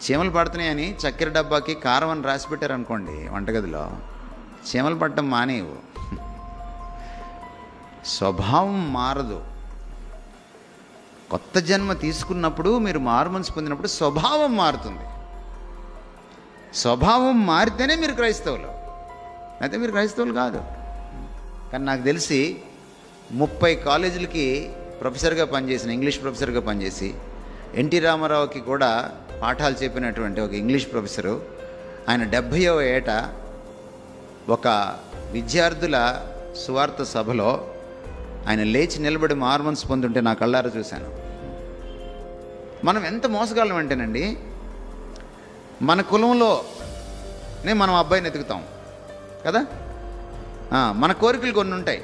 చీమలు పడుతున్నాయని చక్కెర డబ్బాకి కారం అని రాసి పెట్టారనుకోండి వంటగదిలో, చీమలు పట్టడం మానేవు. స్వభావం మారదు. కొత్త జన్మ తీసుకున్నప్పుడు, మీరు మారుమనసు పొందినప్పుడు స్వభావం మారుతుంది. స్వభావం మారితేనే మీరు క్రైస్తవులు, అయితే మీరు క్రైస్తవులు కాదు. కానీ నాకు తెలిసి 30 కాలేజీలకి ప్రొఫెసర్గా పనిచేసిన, ఇంగ్లీష్ ప్రొఫెసర్గా పనిచేసి ఎన్టీ రామారావుకి కూడా పాఠాలు చెప్పినటువంటి ఒక ఇంగ్లీష్ ప్రొఫెసరు, ఆయన 70వ ఏట ఒక విద్యార్థుల సువార్త సభలో ఆయన లేచి నిలబడి మారుమనసు పొందుంటే నా కళ్ళారా చూశాను. మనం ఎంత మోసగాళ్ళం అంటేనండి, మన కులంలోనే మనం అబ్బాయిని ఎతుకుతాం కదా. మన కోరికలు కొన్ని ఉంటాయి,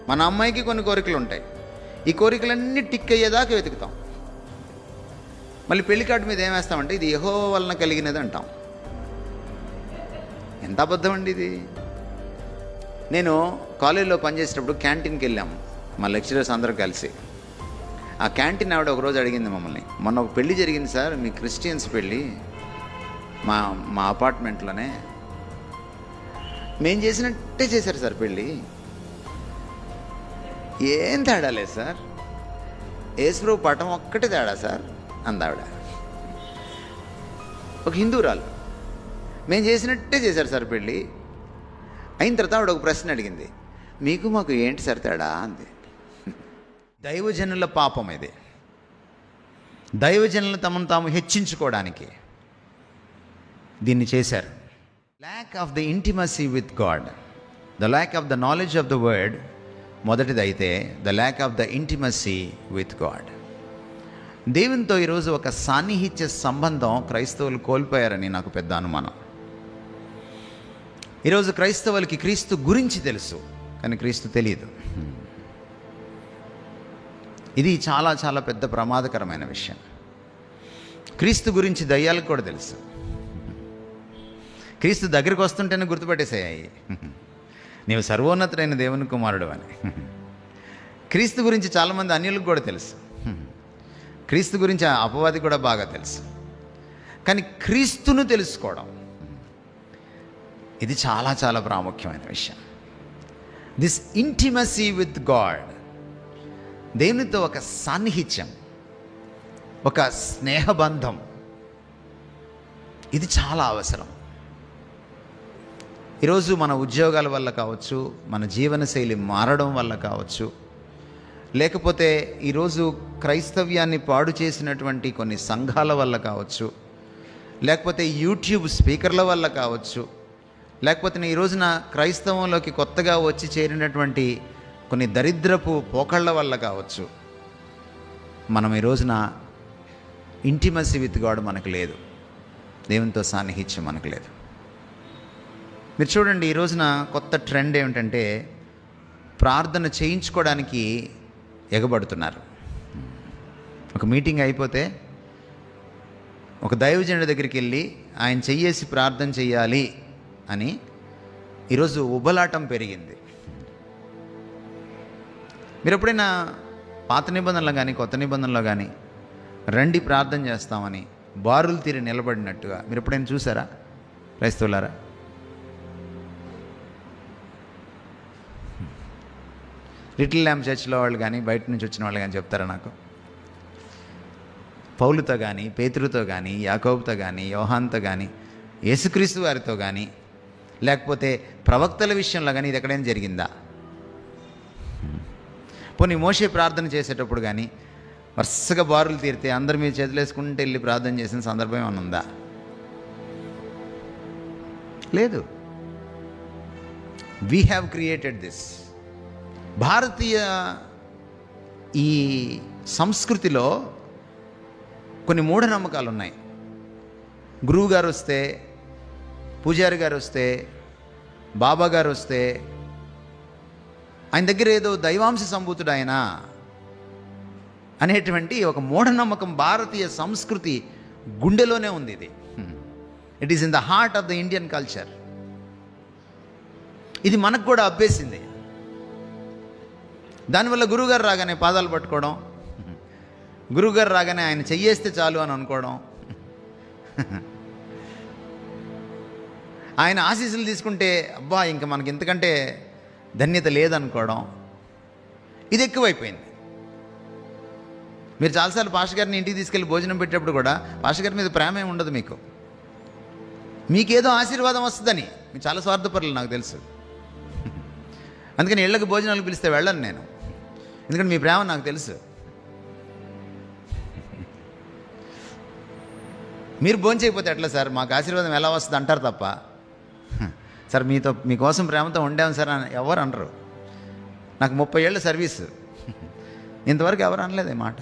మన అమ్మాయికి కొన్ని కోరికలు ఉంటాయి. ఈ కోరికలన్నీ టిక్ అయ్యేదాకా వెతుకుతాం. మళ్ళీ పెళ్లి కార్డు మీద ఏం వేస్తామంటే ఇది యెహోవా వలన కలిగినది అంటాం. ఎంత అబద్ధం అండి ఇది. నేను కాలేజీలో పనిచేసేటప్పుడు క్యాంటీన్కి వెళ్ళాము, మా లెక్చరర్స్ అందరూ కలిసి. ఆ క్యాంటీన్ ఆవిడ ఒకరోజు అడిగింది మమ్మల్ని, మొన్న ఒక పెళ్ళి జరిగింది సార్, మీ క్రిస్టియన్స్ పెళ్ళి మా అపార్ట్మెంట్లోనే, మేము చేసినట్టే చేశారు సార్ పెళ్ళి, ఏం తేడా లేదు సార్, యేసుప్రభు పటం ఒక్కటే తేడా సార్ అందావిడ. ఒక హిందూరాలు, మేము చేసినట్టే చేశారు సార్ పెళ్ళి. అయిన తర్వాత ఆవిడ ఒక ప్రశ్న అడిగింది, మీకు మాకు ఏంటి సార్ తేడా అంది. దైవజనుల పాపం ఇది. దైవజనులు తమను తాము హెచ్చించుకోవడానికి దీన్ని చేశారు. Lack of the intimacy with God, the lack of the knowledge of the word మొదటిదైతే, the lack of the intimacy with God. దేవునితో ఈరోజు ఒక సాన్నిహిత్య సంబంధం క్రైస్తవులు కోల్పోయారని నాకు పెద్ద అనుమానం. ఈరోజు క్రైస్తవులకి క్రీస్తు గురించి తెలుసు, కానీ క్రీస్తు తెలియదు. ఇది చాలా చాలా పెద్ద ప్రమాదకరమైన విషయం. క్రీస్తు గురించి దయ్యాలకు కూడా తెలుసు. క్రీస్తు దగ్గరికి వస్తుంటేనే గుర్తుపట్టేసాయి, నీవు సర్వోన్నతుడైన దేవుని కుమారుడు అని. క్రీస్తు గురించి చాలామంది అన్యులకు కూడా తెలుసు. క్రీస్తు గురించి అపవాది కూడా బాగా తెలుసు. కానీ క్రీస్తును తెలుసుకోవడం, ఇది చాలా చాలా ప్రాముఖ్యమైన విషయం. దిస్ ఇంటిమసీ విత్ గాడ్, దేవునితో ఒక సాన్నిహిత్యం, ఒక స్నేహబంధం, ఇది చాలా అవసరం. ఈరోజు మన ఉద్యోగాల వల్ల కావచ్చు, మన జీవనశైలి మారడం వల్ల కావచ్చు, లేకపోతే ఈరోజు క్రైస్తవ్యాన్ని పాడు చేసినటువంటి కొన్ని సంఘాల వల్ల కావచ్చు, లేకపోతే యూట్యూబ్ స్పీకర్ల వల్ల కావచ్చు, లేకపోతే ఈ రోజున క్రైస్తవంలోకి కొత్తగా వచ్చి చేరినటువంటి కొన్ని దరిద్రపు పోకళ్ళ వల్ల కావచ్చు, మనం ఈ రోజున ఇంటిమసీ విత్ గాడ్ మనకు లేదు, దేవునితో సాన్నిహిత్యం మనకు లేదు. మీరు చూడండి, ఈ రోజున కొత్త ట్రెండ్ ఏమిటంటే ప్రార్థన చేయించుకోవడానికి ఎగబడుతున్నారు. ఒక మీటింగ్ అయిపోతే ఒక దైవజనుడి దగ్గరికి వెళ్ళి ఆయన చెయ్యేసి ప్రార్థన చెయ్యాలి అని ఈరోజు ఉబలాటం పెరిగింది. మీరు ఎప్పుడైనా పాత నిబంధనలో కానీ కొత్త నిబంధనలో కానీ రండి ప్రార్థన చేస్తామని బారులు తీరి నిలబడినట్టుగా మీరు ఎప్పుడైనా చూసారా క్రైస్తవులారా? లిటిల్ ల్యాంప్ చర్చ్లో వాళ్ళు కానీ బయట నుంచి వచ్చిన వాళ్ళు కానీ చెప్తారా నాకు? పౌలుతో కానీ, పేతురుతో కానీ, యాకోబుతో కానీ, యోహాన్తో కానీ, యేసుక్రీస్తు వారితో కానీ, లేకపోతే ప్రవక్తల విషయంలో కానీ ఇది ఎక్కడైనా జరిగిందా? పోనీ మోషే ప్రార్థన చేసేటప్పుడు కానీ వరుసగా బారులు తీరితే అందరి మీద చేతులు వేసుకుంటే వెళ్ళి ప్రార్థన చేసిన సందర్భం ఏమైనా ఉందా? లేదు. We have created this. భారతీయ ఈ సంస్కృతిలో కొన్ని మూఢనమ్మకాలు ఉన్నాయి. గురువు గారు వస్తే, పూజారి గారు వస్తే, బాబా గారు వస్తే ఆయన దగ్గర ఏదో దైవాంశ సంభూతుడు ఆయన అనేటువంటి ఒక మూఢనమ్మకం భారతీయ సంస్కృతి గుండెలోనే ఉంది. ఇది it is in the heart of the Indian culture. ఇది మనకు కూడా అబ్బేసింది. దానివల్ల గురువుగారు రాగానే పాదాలు పట్టుకోవడం, గురువుగారు రాగానే ఆయన చెయ్యేస్తే చాలు అని అనుకోవడం, ఆయన ఆశీస్సులు తీసుకుంటే అబ్బా ఇంకా మనకి ఇంతకంటే ధన్యత లేదనుకోవడం, ఇది ఎక్కువైపోయింది. మీరు చాలాసార్లు పాస్టర్ గారిని ఇంటికి తీసుకెళ్ళి భోజనం పెట్టేటప్పుడు కూడా పాస్టర్ గారి మీద ప్రేమ ఉండదు మీకు. మీకేదో ఆశీర్వాదం వస్తుందని. మీరు చాలా స్వార్థపరులు నాకు తెలుసు. అందుకని ఇళ్ళకి భోజనాలు పిలిస్తే వెళ్ళను నేను, ఎందుకంటే మీ ప్రేమ నాకు తెలుసు. మీరు భోంచేయకపోతే ఎట్లా సార్, మాకు ఆశీర్వాదం ఎలా వస్తుంది అంటారు తప్ప, సార్ మీకోసం ప్రేమతో ఉండాము సార్ అని ఎవరు అనరు. నాకు 30 ఏళ్ళ సర్వీసు, ఇంతవరకు ఎవరు అనలేదు ఈ మాట.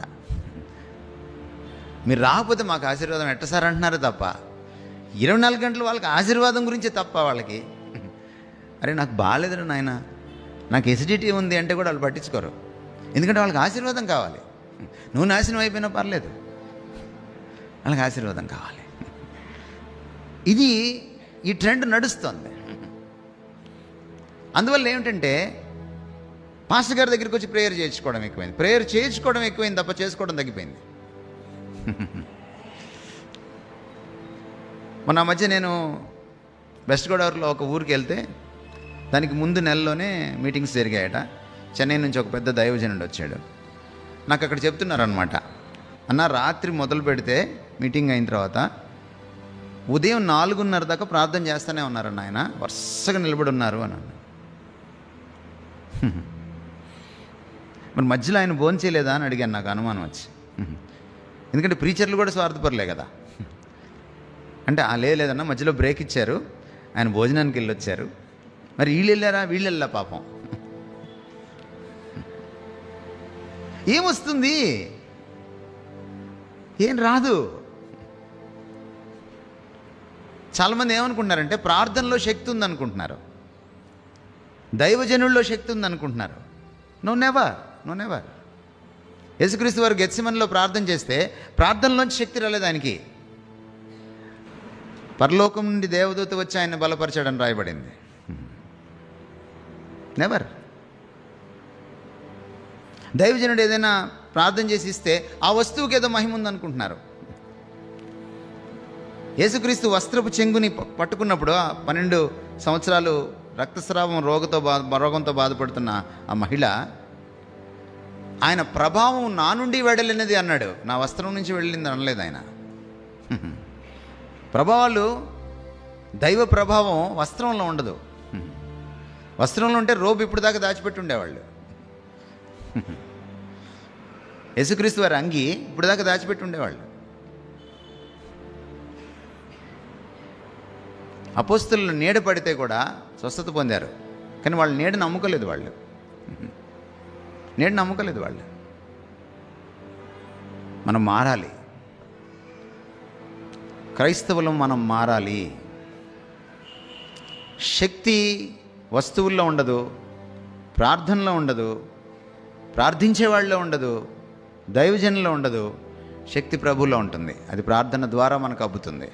మీరు రాకపోతే మాకు ఆశీర్వాదం ఎట్ట సార్ అంటున్నారు తప్ప, 24 గంటలు వాళ్ళకి ఆశీర్వాదం గురించే తప్ప వాళ్ళకి. అరే నాకు బాగాలేదురా నాయన, నాకు ఎసిడిటీ ఉంది అంటే కూడా వాళ్ళు పట్టించుకోరు. ఎందుకంటే వాళ్ళకి ఆశీర్వాదం కావాలి. నువ్వు నాశనం అయిపోయినా పర్లేదు, వాళ్ళకి ఆశీర్వాదం కావాలి. ఈ ట్రెండ్ నడుస్తుంది. అందువల్ల ఏమిటంటే పాస్టర్ గారి దగ్గరికి వచ్చి ప్రేయర్ చేయించుకోవడం ఎక్కువైంది. ప్రేయర్ చేయించుకోవడం ఎక్కువైంది తప్ప చేసుకోవడం తగ్గిపోయింది. మొన్న మధ్య నేను వెస్ట్ గోదావరిలో ఒక ఊరికి వెళ్తే దానికి ముందు నెలలోనే మీటింగ్స్ జరిగాయట. చెన్నై నుంచి ఒక పెద్ద దైవజనుడు వచ్చాడు. నాకు అక్కడ చెప్తున్నారనమాట, అన్న రాత్రి మొదలు పెడితే మీటింగ్ అయిన తర్వాత ఉదయం 4:30 దాకా ప్రార్థన చేస్తూనే ఉన్నారన్న, ఆయన వరుసగా నిలబడి ఉన్నారు అని అన్నాడు. మరి మధ్యలో ఆయన భోంచేయలేదా అని అడిగాను, నాకు అనుమానం వచ్చి. ఎందుకంటే ప్రీచర్లు కూడా స్వార్థపరలే కదా. అంటే లేదన్నా మధ్యలో బ్రేక్ ఇచ్చారు, ఆయన భోజనానికి వెళ్ళొచ్చారు. మరి వీళ్ళు వెళ్ళా పాపం. ఏమొస్తుంది? ఏం రాదు. చాలామంది ఏమనుకుంటున్నారంటే ప్రార్థనలో శక్తి ఉందనుకుంటున్నారు, దైవజనుల్లో శక్తి ఉందనుకుంటున్నారు. No never. యేసుక్రీస్తు వారు గెత్సెమనీలో ప్రార్థన చేస్తే ప్రార్థనలోంచి శక్తి రాలేదు ఆయనకి. పరలోకం నుండి దేవదూత వచ్చి ఆయన బలపరచాడని రాయబడింది. నెవర్. దైవజనుడు ఏదైనా ప్రార్థన చేసి ఇస్తే ఆ వస్తువుకి ఏదో మహిమ ఉందనుకుంటున్నారు. యేసుక్రీస్తు వస్త్రపు చెంగుని పట్టుకున్నప్పుడు 12 సంవత్సరాలు రక్తస్రావం రోగంతో బాధపడుతున్న ఆ మహిళ, ఆయన ప్రభావం నా నుండి వెడలినది అన్నాడు, నా వస్త్రం నుంచి వెళ్ళింది అనలేదు ఆయన. ప్రభావాలు, దైవ ప్రభావం వస్త్రంలో ఉండదు. వస్త్రంలో ఉంటే రోబు ఇప్పుడు దాకా దాచిపెట్టి ఉండేవాళ్ళు. యేసుక్రీస్తు వారి అంగి ఇప్పుడు దాకా దాచిపెట్టి ఉండేవాళ్ళు. అపోస్తలులు నీడ పడితే కూడా స్వస్థత పొందారు, కానీ వాళ్ళు నీడని నమ్ముకోలేదు. మనం మారాలి. క్రైస్తవులం మనం మారాలి. శక్తి వస్తువుల్లో ఉండదు, ప్రార్థనలో ఉండదు, ప్రార్థించే వాళ్ళలో ఉండదు, దైవజనుల్లో ఉండదు. శక్తి ప్రభువులో ఉంటుంది. అది ప్రార్థన ద్వారా మనకు అబ్బుతుంది.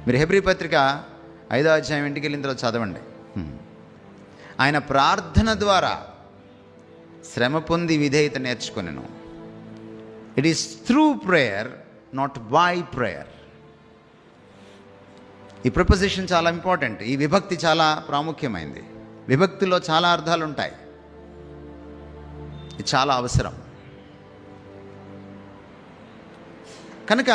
మీరు హెబ్రీ పత్రిక 5వ అధ్యాయం ఇంటికి వెళ్ళిన తర్వాత చదవండి. ఆయన ప్రార్థన ద్వారా శ్రమ పొంది విధేయత నేర్చుకొనెను. It is through prayer, not by prayer. ఈ ప్రిపోజిషన్ చాలా ఇంపార్టెంట్. ఈ విభక్తి చాలా ప్రాముఖ్యమైనది. విభక్తిలో చాలా అర్థాలు ఉంటాయి. ఇది చాలా అవసరం. కనుక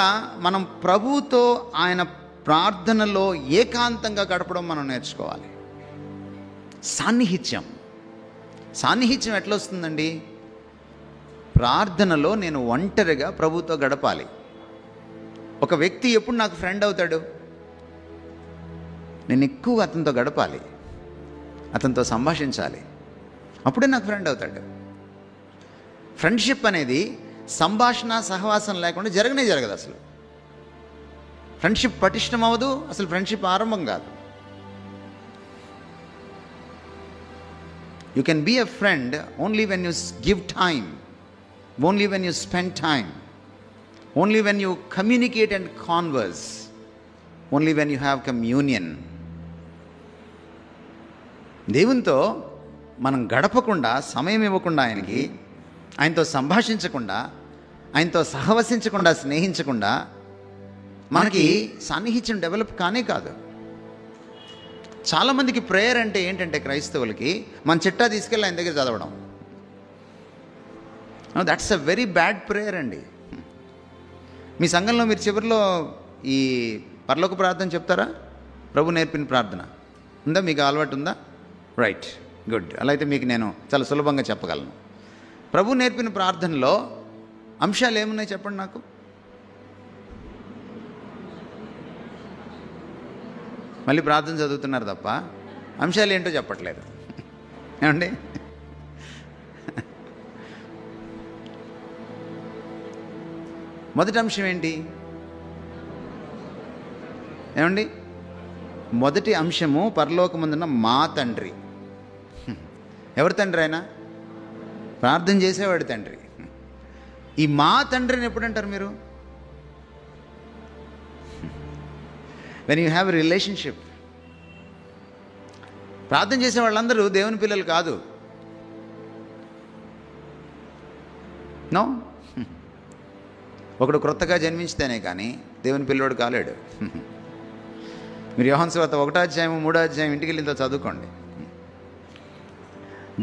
మనం ప్రభువుతో ఆయన ప్రార్థనలో ఏకాంతంగా గడపడం మనం నేర్చుకోవాలి. సాన్నిహిత్యం ఎట్లా వస్తుందండి? ప్రార్థనలో నేను ఒంటరిగా ప్రభువుతో గడపాలి. ఒక వ్యక్తి ఎప్పుడు నాకు ఫ్రెండ్ అవుతాడు? నేను ఎక్కువగా అతనితో గడపాలి, అతనితో సంభాషించాలి, అప్పుడే నాకు ఫ్రెండ్ అవుతాడు. ఫ్రెండ్షిప్ అనేది సంభాషణ సహవాసం లేకుండా జరగదు. అసలు ఫ్రెండ్షిప్ పటిష్టం అవ్వదు, అసలు ఫ్రెండ్షిప్ ఆరంభం కాదు. You can be a friend only when you give time, only when you spend time, only when you communicate and converse, only when you have communion. దేవునితో మనం గడపకుండా, సమయం ఇవ్వకుండా, ఆయనతో సంభాషించకుండా, ఆయనతో సహవసించకుండా, స్నేహించకుండా మనకి సాన్నిహిత్యం డెవలప్ కానే కాదు. చాలామందికి ప్రేయర్ అంటే ఏంటంటే, క్రైస్తవులకి మన చిట్టా తీసుకెళ్ళి ఆయన దగ్గర చదవడం. That's a very bad prayer అండి. మీ సంఘంలో మీరు చివరిలో ఈ పరలోక ప్రార్థన చెప్తారా? ప్రభు నేర్పిన ప్రార్థన ఉందా? మీకు అలవాటు ఉందా? Right, good. అలా అయితే మీకు నేను చాలా సులభంగా చెప్పగలను. ప్రభు నేర్పిన ప్రార్థనలో అంశాలు ఏమున్నాయి చెప్పండి నాకు. మళ్ళీ ప్రార్థన చదువుతున్నారు తప్ప అంశాలు ఏంటో చెప్పట్లేదు. ఏమండి? మొదటి అంశం ఏంటి? ఏమండి? మొదటి అంశము పరలోకమందున్న మా తండ్రి. ఎవరి తండ్రి ఆయన? ప్రార్థన చేసేవాడి తండ్రి. ఈ మా తండ్రిని ఎప్పుడంటారు మీరు? When you have a relationship. ప్రార్థన చేసే వాళ్ళందరూ దేవుని పిల్లలు కాదు. నో. ఒకడు క్రొత్తగా జన్మించితేనే కానీ దేవుని పిల్లోడు కాలేడు. మీరు యోహాను సువార్త 1వ అధ్యాయం 3వ అధ్యాయం ఇంటికి వెళ్ళిందో చదువుకోండి.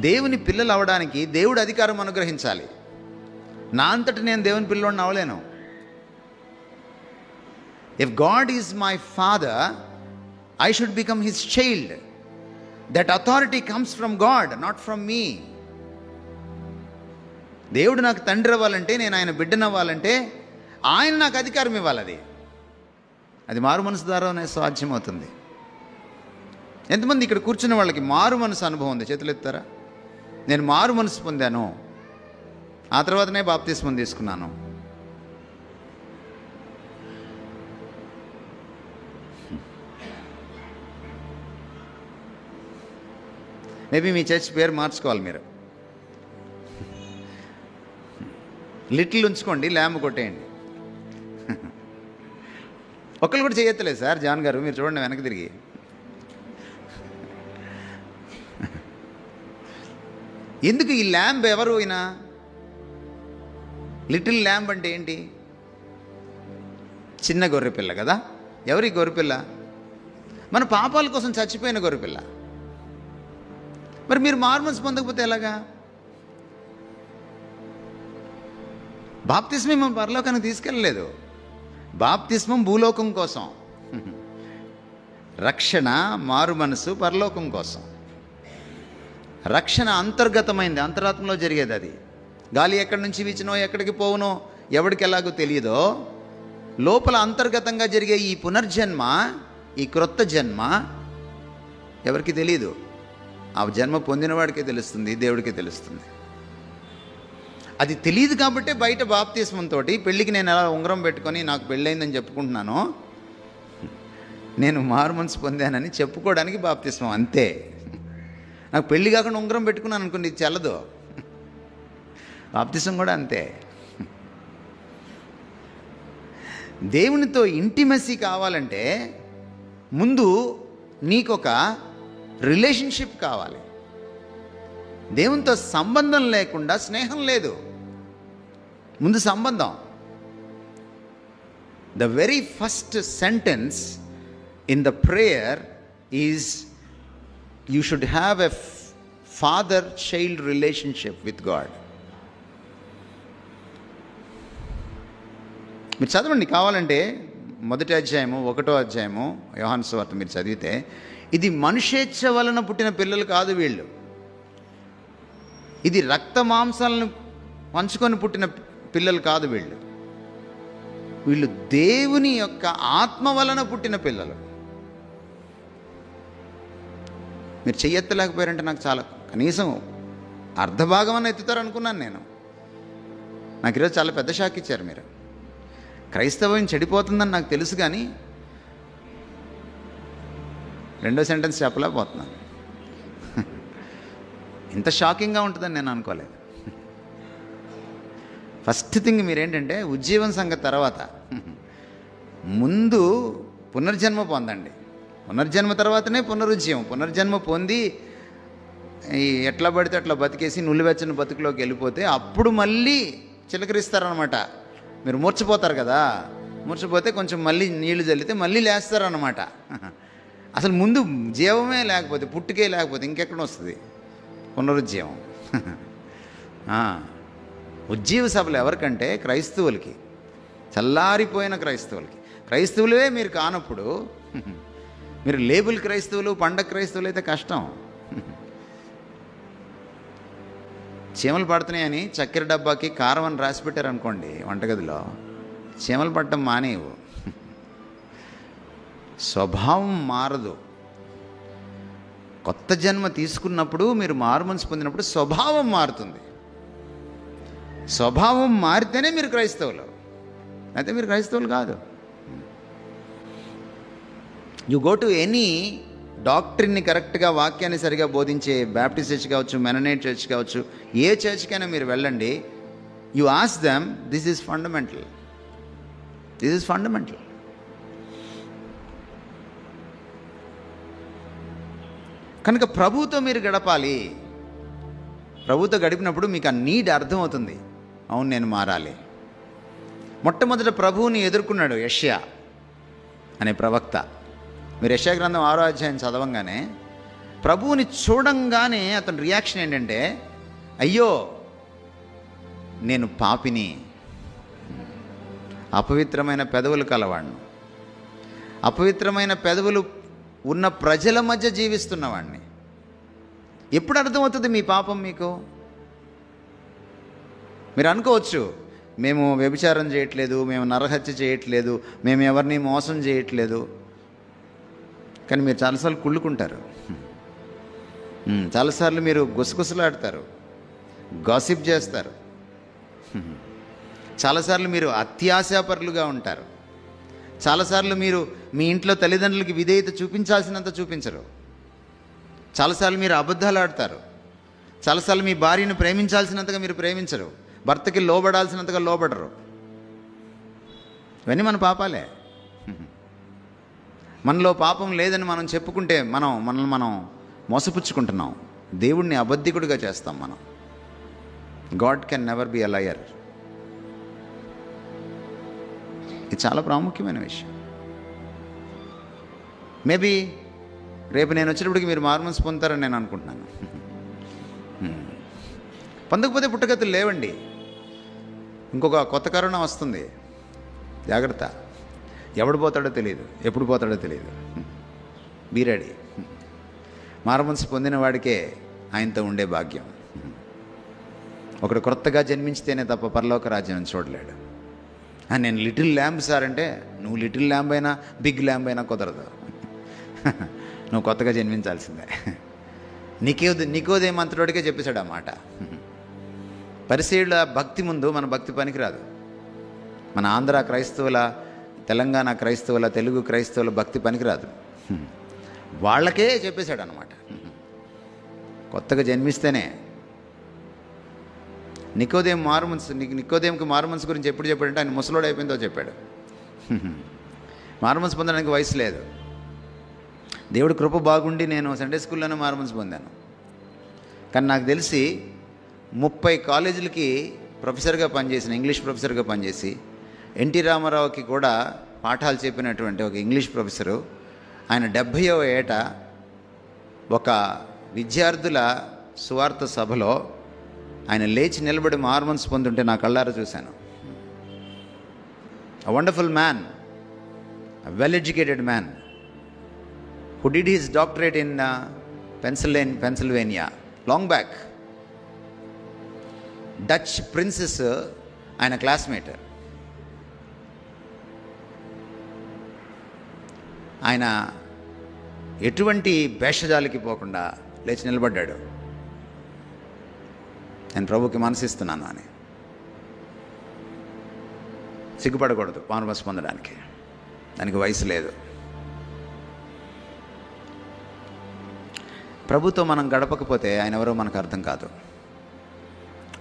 దేవుని పిల్లలు అవడానికి దేవుడు అధికారం అనుగ్రహించాలి. నా అంతటి నేను దేవుని పిల్లోడిని అవలేను. If God is my father, I should become his child. That authority comes from God, not from me. దేవుడు నాకు తండ్రి అవ్వాలంటే, నేను ఆయన బిడ్డను అవ్వాలంటే ఆయన నాకు అధికారం ఇవ్వాలి. అది మారు మనసు ద్వారానే సాధ్యమవుతుంది. ఎంతమంది ఇక్కడ కూర్చున్న వాళ్ళకి మారు మనసు అనుభవం ఉంది? చేతులు ఎత్తారా? నేను మారు మనసు పొందాను, ఆ తర్వాతనే బాప్తిస్మం తీసుకున్నాను. మేబీ మీ చర్చ్ పేరు మార్చుకోవాలి మీరు. లిటిల్ ఉంచుకోండి, ల్యాంబ్ కొట్టేయండి. ఒకళ్ళు కూడా చేయొత్తలేదు సార్. జాన్ గారు మీరు చూడండి వెనక్కి తిరిగి. ఎందుకు ఈ ల్యాంబ్? ఎవరు అయినా లిటిల్ ల్యాంబ్ అంటే ఏంటి? చిన్న గొర్రెపిల్ల కదా. ఎవరి గొర్రెపిల్ల? మన పాపాల కోసం చచ్చిపోయిన గొర్రెపిల్ల. మరి మీరు మార్మన్స్ పొందకపోతే ఎలాగా? బాప్తిస్మం మనం పరలోకానికి తీసుకెళ్ళలేదు. బాప్తిస్మం భూలోకం కోసం, రక్షణ మారు మనసు పరలోకం కోసం. రక్షణ అంతర్గతమైంది, అంతరాత్మలో జరిగేది. అది గాలి ఎక్కడి నుంచి వీచినో ఎక్కడికి పోవునో ఎవడికి ఎలాగో తెలియదో, లోపల అంతర్గతంగా జరిగే ఈ పునర్జన్మ, ఈ క్రొత్త జన్మ ఎవరికి తెలియదు. ఆ జన్మ పొందినవాడికే తెలుస్తుంది, దేవుడికే తెలుస్తుంది. అది తెలియదు కాబట్టి బయట బాప్తిస్మంతో పెళ్ళికి నేను ఎలా ఉంగరం పెట్టుకొని నాకు పెళ్ళయిందని చెప్పుకుంటున్నానో, నేను మారు మనసు పొందానని చెప్పుకోవడానికి బాప్తిస్మం అంతే. నాకు పెళ్ళి కాకుండా ఉంగరం పెట్టుకున్నాను అనుకోండి, ఇది చెల్లదు. బాప్తిస్మం కూడా అంతే. దేవునితో ఇంటిమసీ కావాలంటే ముందు నీకొక రిలేషన్షిప్ కావాలి. దేవునితో సంబంధం లేకుండా స్నేహం లేదు, ముందు సంబంధం. The very first sentence in the prayer is you should have a father child relationship with God. మీరు చదవండి కావాలంటే, 1వ అధ్యాయము 1వ అధ్యాయము యోహాను సువార్త మీరు చదివితే, ఇది మనుషేచ్ఛ వలన పుట్టిన పిల్లలు కాదు వీళ్ళు. ఇది రక్త మాంసాలను పంచుకొని పుట్టిన పిల్లలు కాదు వీళ్ళు. వీళ్ళు దేవుని యొక్క ఆత్మ వలన పుట్టిన పిల్లలు. మీరు చెయ్యెత్తలేకపోయారంటే నాకు చాలా, కనీసం అర్ధభాగం అని ఎత్తుతారు అనుకున్నాను నేను. నాకు ఈరోజు చాలా పెద్ద షాక్ ఇచ్చారు మీరు. క్రైస్తవం చెడిపోతుందని నాకు తెలుసు, కానీ రెండో సెంటెన్స్ చెప్పలేకపోతున్నాను. ఇంత షాకింగ్గా ఉంటుందని నేను అనుకోలేదు. ఫస్ట్ థింగ్ మీరేంటంటే, ఉజ్జీవం సంగతి తర్వాత ముందు పునర్జన్మ పొందండి. పునర్జన్మ తర్వాతనే పునరుజ్జీవం. పునర్జన్మ పొంది ఈ ఎట్లా పడితే అట్లా బతికేసి నులివెచ్చని బతుకులోకి వెళ్ళిపోతే అప్పుడు మళ్ళీ చిలకరిస్తారనమాట. మీరు మూర్చపోతారు కదా, మూర్చపోతే కొంచెం మళ్ళీ నీళ్లు చల్లితే మళ్ళీ లేస్తారన్నమాట. అసలు ముందు జీవమే లేకపోతే, పుట్టుకే లేకపోతే ఇంకెక్కడ వస్తుంది పునరుజ్జీవం? ఉజ్జీవ సభలు ఎవరికంటే క్రైస్తవులకి, చల్లారిపోయిన క్రైస్తవులకి. క్రైస్తవులే మీరు కానప్పుడు మీరు లేబుల్ క్రైస్తవులు, పండగ క్రైస్తవులు అయితే కష్టం. చీమలు పడుతున్నాయని చక్కెర డబ్బాకి కారం అని రాసి పెట్టారనుకోండి వంటగదిలో, చీమలు పట్టడం మానేవు. స్వభావం మారదు. కొత్త జన్మ తీసుకున్నప్పుడు, మీరు మారుమనసు పొందినప్పుడు స్వభావం మారుతుంది. స్వభావం మారితేనే మీరు క్రైస్తవులు, అయితే మీరు క్రైస్తవులు కాదు. యు గో టు ఎనీ డాక్ట్రిన్ని కరెక్ట్గా, వాక్యాన్ని సరిగా బోధించే బ్యాప్టిస్ట్ చర్చ్ కావచ్చు, మెననైట్ చర్చ్ కావచ్చు, ఏ చర్చ్కైనా మీరు వెళ్ళండి. You ask them, this is fundamental, this is fundamental. కనుక ప్రభువుతో మీరు గడపాలి. ప్రభువుతో గడిపినప్పుడు మీకు ఆ నీడ్ అర్థమవుతుంది. అవును, నేను మారాలి. మొట్టమొదట ప్రభువుని ఎదుర్కొన్నాడు యెషయా అనే ప్రవక్త. మీరు యెషయా గ్రంథం 6వ అధ్యాయం చదవంగానే, ప్రభువుని చూడంగానే అతని రియాక్షన్ ఏంటంటే, అయ్యో నేను పాపిని, అపవిత్రమైన పెదవులు కలవాడిని, అపవిత్రమైన పెదవులు ఉన్న ప్రజల మధ్య జీవిస్తున్నవాడిని. ఎప్పుడు అర్థమవుతుంది మీ పాపం మీకు? మీరు అనుకోవచ్చు, మేము వ్యభిచారం చేయట్లేదు, మేము నరహత్య చేయట్లేదు, మేము ఎవరిని మోసం చేయట్లేదు. కానీ మీరు చాలాసార్లు కుళ్ళుకుంటారు, చాలాసార్లు మీరు గుసగుసలాడతారు, గాసిప్ చేస్తారు, చాలాసార్లు మీరు అత్యాశాపరులుగా ఉంటారు, చాలాసార్లు మీరు మీ ఇంట్లో తల్లిదండ్రులకి విధేయత చూపించాల్సినంత చూపించరు, చాలాసార్లు మీరు అబద్ధాలు ఆడతారు, చాలాసార్లు మీ భార్యను ప్రేమించాల్సినంతగా మీరు ప్రేమించరు, భర్తకి లోబడాల్సినంతగా లోబడరు. ఇవన్నీ మన పాపాలే. మనలో పాపం లేదని మనం చెప్పుకుంటే మనల్ని మనం మోసపుచ్చుకుంటున్నాం. దేవుడిని అబద్ధికుడిగా చేస్తాం మనం. God can never be a liar. ఇది చాలా ప్రాముఖ్యమైన విషయం. మేబీ రేపు నేను వచ్చేటప్పటికి మీరు మారుమనసు పొందుతారని నేను అనుకుంటున్నాను. పొందకపోతే పుట్టగతులు లేవండి. ఇంకొక కొత్త కరోనా వస్తుంది, జాగ్రత్త. ఎవడు పోతాడో తెలియదు, ఎప్పుడు పోతాడో తెలియదు. Be ready. మారుమనసు పొందిన వాడికే ఆయనతో ఉండే భాగ్యం. ఒకడు కొత్తగా జన్మించితేనే తప్ప పరలోక రాజ్యం చూడలేడు. నేను లిటిల్ ల్యాంబ్ సార్ అంటే, నువ్వు లిటిల్ ల్యాంబ్ అయినా బిగ్ ల్యాంబ్ అయినా కుదరదు. నువ్వు కొత్తగా జన్మించాల్సిందే. నికోదేమంతుడికే చెప్పేశాడు ఆ మాట. పరిసయ్యుల భక్తి ముందు మన భక్తి పనికిరాదు. మన ఆంధ్ర క్రైస్తవుల, తెలంగాణ క్రైస్తవుల, తెలుగు క్రైస్తవుల భక్తి పనికిరాదు. వాళ్ళకే చెప్పేశాడు అనమాట. కొత్తగా జన్మిస్తేనే. నికోదేంకి మారుమనసు గురించి ఎప్పుడు చెప్పాడంటే, ఆయన ముసలోడు అయిపోయిందో చెప్పాడు. మారుమనసు పొందడానికి వయసు లేదు. దేవుడు కృప బాగుండి నేను సండే స్కూల్లోనే మారుమనసు పొందాను. కానీ నాకు తెలిసి 30 కాలేజీలకి ప్రొఫెసర్గా పనిచేసిన, ఇంగ్లీష్ ప్రొఫెసర్గా పనిచేసి ఎన్టీ రామారావుకి కూడా పాఠాలు చెప్పినటువంటి ఒక ఇంగ్లీష్ ప్రొఫెసరు, ఆయన 70వ ఏట ఒక విద్యార్థుల సువార్త సభలో ఆయన లేచి నిలబడి మారుమనసు పొందుంటే నా కళ్ళారా చూశాను. A wonderful man, a well-educated man who did his doctorate in Pennsylvania long back. Dutch princess ఆయన క్లాస్మేట్. ఆయన ఎటువంటి భేషజాలకి పోకుండా లేచి నిలబడ్డాడు. నేను ప్రభుకి మనసిస్తున్నాను అని. సిగ్గుపడకూడదు మారుమనసు పొందడానికి. దానికి వయసు లేదు. ప్రభుతో మనం గడపకపోతే ఆయన ఎవరో మనకు అర్థం కాదు.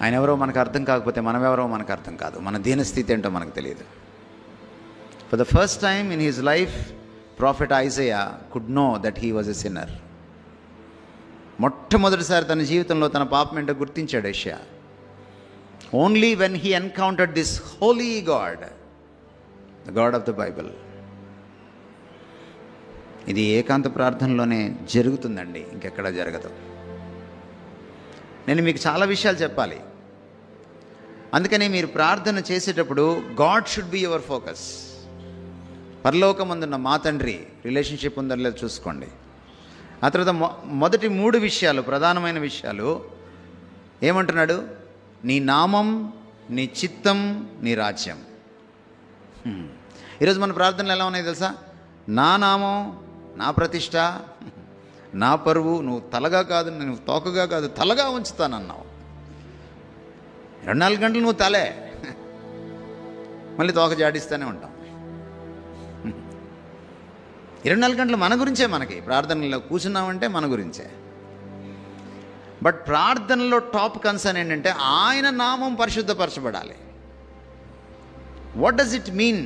ఆయన ఎవరో మనకు అర్థం కాకపోతే మనం ఎవరో మనకు అర్థం కాదు. మన దీనస్థితి ఏంటో మనకు తెలియదు. For the first time in his life prophet Isaiah could know that he was a sinner. మొట్టమొదటిసారి తన జీవితంలో తన పాపం ఏంటో గుర్తించాడు యెషయా. Only when he encountered this Holi God, the God of the Bible. ఇది ఏకాంత ప్రార్థనలోనే జరుగుతుందండి, ఇంకెక్కడా జరగదు. నేను మీకు చాలా విషయాలు చెప్పాలి. అందుకని మీరు ప్రార్థన చేసేటప్పుడు God should be your focus. పరలోకమందున్న మా తండ్రి రిలేషన్షిప్ ఉందో లేదో చూసుకోండి. ఆ తర్వాత మొదటి 3 విషయాలు, ప్రధానమైన విషయాలు ఏమంటున్నాడు? నీ నామం, నీ చిత్తం, నీ రాజ్యం. ఈరోజు మన ప్రార్థనలు ఎలా ఉన్నాయి తెలుసా? నా నామం, నా ప్రతిష్ట, నా పరువు, నువ్వు తలగా కాదు, నువ్వు తోకగా కాదు, తలగా ఉంచుతానన్నావు. 24 గంటలు నువ్వు తలే, మళ్ళీ తోక జాడిస్తూనే ఉంటాం. 24 గంటలు మన గురించే, మనకి ప్రార్థనలో కూర్చున్నామంటే మన గురించే. బట్ ప్రార్థనలో టాప్ కన్సర్న్ ఏంటంటే ఆయన నామం పరిశుద్ధపరచబడాలి. What does it mean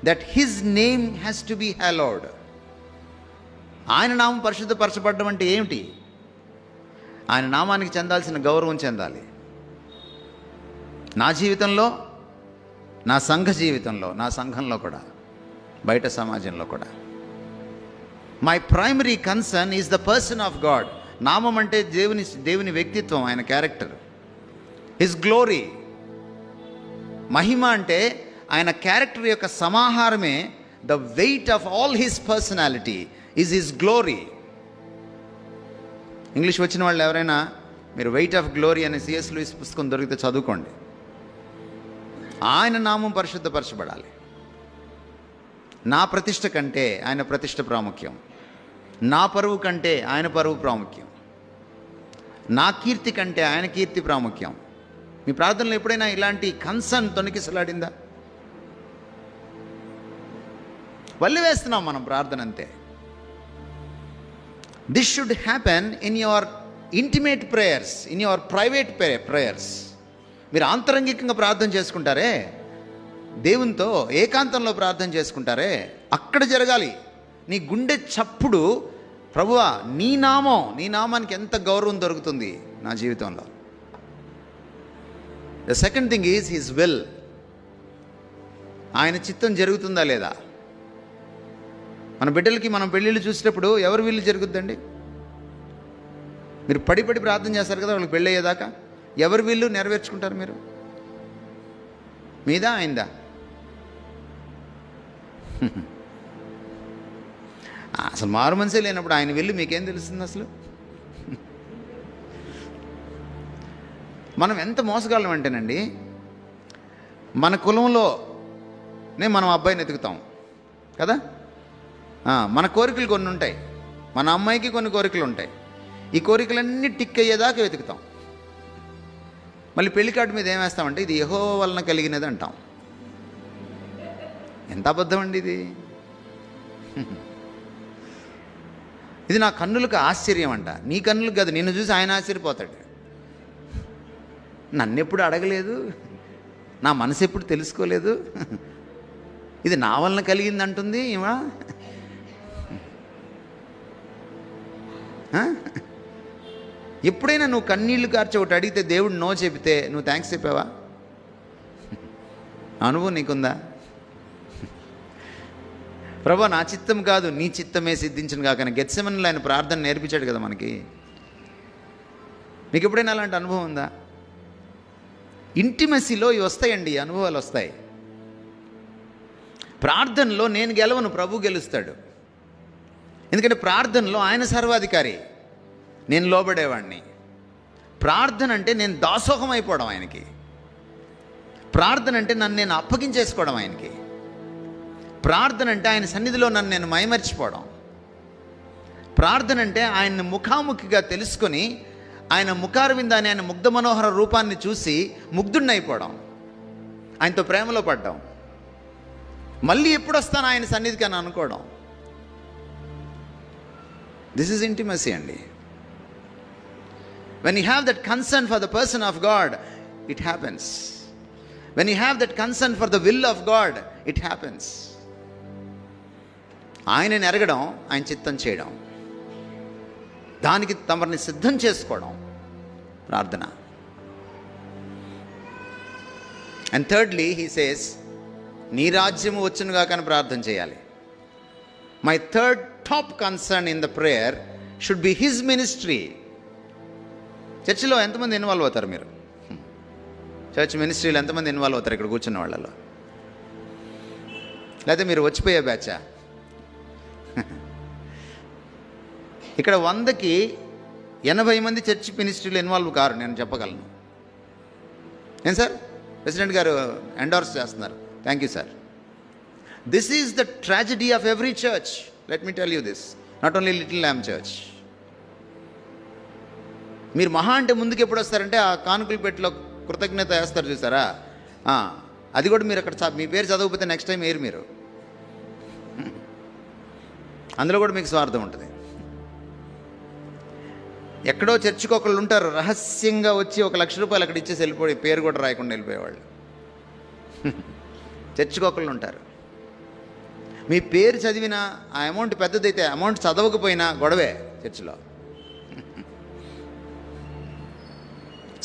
that his name has to be hallowed? ఆయన నామం పరిశుద్ధపరచబడడం అంటే ఏమిటి? ఆయన నామానికి చెందాల్సిన గౌరవం చెందాలి. నా జీవితంలో, నా సంఘ జీవితంలో, నా సంఘంలో కూడా, బయట సమాజంలో కూడా. My primary concern is the person of God. నామం అంటే దేవుని వ్యక్తిత్వం, ఆయన క్యారెక్టర్, హిస్ గ్లోరీ. మహిమ అంటే ఆయన క్యారెక్టర్ యొక్క సమాహారమే. The weight of all his personality is his glory. English వచ్చిన వాళ్ళు ఎవరైనా మీరు వెయిట్ ఆఫ్ గ్లోరీ అనే సిఎస్ లూయిస్ పుస్తకం దొరికితే చదువుకోండి. ఆయన నామం పరిశుద్ధపరచబడాలి. నా ప్రతిష్ట కంటే ఆయన ప్రతిష్ట ప్రాముఖ్యం, నా పరువు కంటే ఆయన పరువు ప్రాముఖ్యం, నా కీర్తి కంటే ఆయన కీర్తి ప్రాముఖ్యం. మీ ప్రార్థనలో ఎప్పుడైనా ఇలాంటి కన్సర్న్ తొణికిసలాడిందా? వల్లి వేస్తున్నాం మనం ప్రార్థన అంతే. This should happen in your intimate prayers, in your private prayers. మీరు ఆంతరంగికంగా ప్రార్థన చేసుకుంటారే, దేవునితో ఏకాంతంలో ప్రార్థన చేసుకుంటారే, అక్కడ జరగాలి. నీ గుండె చప్పుడు, ప్రభువా నీ నామం, నీ నామానికి ఎంత గౌరవం దొరుకుతుంది నా జీవితంలో. The second thing is his will. ఆయన చిత్తం జరుగుతుందా లేదా? మన బిడ్డలకి మనం పెళ్ళిళ్ళు చూసేటప్పుడు ఎవరి వీళ్ళు జరుగుద్దండి? మీరు పడి ప్రార్థన చేస్తారు కదా వాళ్ళకి పెళ్ళి అయ్యేదాకా. ఎవరి వీళ్ళు నెరవేర్చుకుంటారు మీరు? మీదా ఆయనదా? అసలు మారు మనసే లేనప్పుడు ఆయన వెళ్ళి మీకేం తెలుస్తుంది అసలు? మనం ఎంత మోసగాళ్ళం అంటేనండి, మన కులంలోనే మనం అబ్బాయిని ఎతుకుతాం కదా. మన కోరికలు కొన్ని ఉంటాయి, మన అమ్మాయికి కొన్ని కోరికలు ఉంటాయి. ఈ కోరికలన్నీ టిక్ అయ్యేదాకా వెతుకుతాం. మళ్ళీ పెళ్లి కార్డు మీద ఏం వేస్తామంటే ఇది యెహోవా వలన కలిగినది అంటాం. ఎంత అబద్ధం అండి ఇది. ఇది నా కన్నులకు ఆశ్చర్యం అంట. నీ కన్నులకు కాదు, నిన్ను చూసి ఆయన ఆశ్చర్యపోతాడు. నన్ను ఎప్పుడు అడగలేదు, నా మనసు ఎప్పుడు తెలుసుకోలేదు, ఇది నా వలన కలిగింది అంటుంది ఏమా. ఎప్పుడైనా నువ్వు కన్నీళ్లు కార్చి ఒకటి అడిగితే దేవుడు నో చెబితే నువ్వు థ్యాంక్స్ చెప్పావా? అనుభవం నీకుందా? ప్రభా నా చిత్తం కాదు నీ చిత్తమే సిద్ధించను కాక గెత్సెమనీలో ఆయన ప్రార్థన నేర్పించాడు కదా మనకి. మీకు ఎప్పుడైనా అలాంటి అనుభవం ఉందా? ఇంటిమసీలో ఇవి వస్తాయండి, అనుభవాలు వస్తాయి. ప్రార్థనలో నేను గెలవను, ప్రభు గెలుస్తాడు. ఎందుకంటే ప్రార్థనలో ఆయన సర్వాధికారి, నేను లోబడేవాడిని. ప్రార్థన అంటే నేను దాసోహం అయిపోవడం ఆయనకి. ప్రార్థన అంటే నన్ను నేను అప్పగించేసుకోవడం ఆయనకి. ప్రార్థన అంటే ఆయన సన్నిధిలో నన్ను నేను మైమర్చిపోవడం. ప్రార్థన అంటే ఆయన్ని ముఖాముఖిగా తెలుసుకొని ఆయన ముఖారవిందాన్ని, ఆయన ముగ్ధ మనోహర రూపాన్ని చూసి ముగ్ధుడినైపోవడం, ఆయనతో ప్రేమలో పడ్డాం. మళ్ళీ ఎప్పుడు వస్తాను ఆయన సన్నిధికి అని అనుకోవడం. దిస్ ఈజ్ ఇంటిమసీ అండి. When you have that concern for the person of God, it happens. When you have that concern for the will of God, it happens. ఆయనని ఎరగడం, ఆయన చిత్తం చేయడం, దానికి తమని సిద్ధం చేసుకోవడం ప్రార్థన. అండ్ థర్డ్లీ హీ సేస్, నీ రాజ్యము వచ్చునుగా కానీ ప్రార్థన చేయాలి. My third top concern in the prayer should be his ministry. చర్చిలో ఎంతమంది ఇన్వాల్వ్ అవుతారు మీరు? చర్చ్ మినిస్ట్రీలో ఎంతమంది ఇన్వాల్వ్ అవుతారు ఇక్కడ కూర్చున్న వాళ్ళలో? లేకపోతే మీరు వచ్చిపోయే బ్యాచా? ఇక్కడ 100కి 80 మంది చర్చ్ మినిస్ట్రీలో ఇన్వాల్వ్ కారు, నేను చెప్పగలను. ఏం సార్, ప్రెసిడెంట్ గారు ఎండోర్స్ చేస్తున్నారు, thank you sir. This is the tragedy of every church. Let me tell you this, not only little lamb church. మీరు మహా అంటే ముందుకు ఎప్పుడు వస్తారంటే ఆ కానుకల పెట్టిలో కృతజ్ఞత వేస్తారు చూసారా, అది కూడా మీరు అక్కడ మీ పేరు చదవకపోతే నెక్స్ట్ టైం వేరు మీరు. అందులో కూడా మీకు స్వార్థం ఉంటుంది. ఎక్కడో చర్చికి ఒకళ్ళు ఉంటారు, రహస్యంగా వచ్చి 1 లక్ష రూపాయలు అక్కడ ఇచ్చేసి వెళ్ళిపోయి పేరు కూడా రాయకుండా వెళ్ళిపోయేవాళ్ళు. చర్చికి ఒకళ్ళు ఉంటారు. మీ పేరు చదివినా ఆ అమౌంట్ పెద్దదైతే, అమౌంట్ చదవకపోయినా గొడవే చర్చిలో.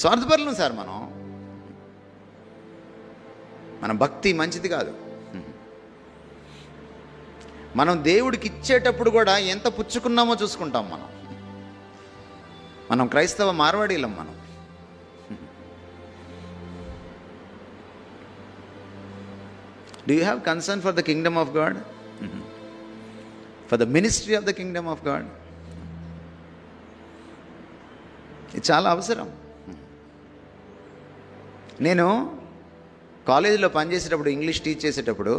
స్వార్థపరులం సార్ మన భక్తి మంచిది కాదు. మనం దేవుడికి ఇచ్చేటప్పుడు కూడా ఎంత పుచ్చుకున్నామో చూసుకుంటాం. మనం క్రైస్తవ మార్వాడీలం. Do you have concern for the kingdom of God? For the ministry of the kingdom of God? ఇది చాలా అవసరం. నేను కాలేజీలో పనిచేసేటప్పుడు, ఇంగ్లీష్ టీచ్ చేసేటప్పుడు,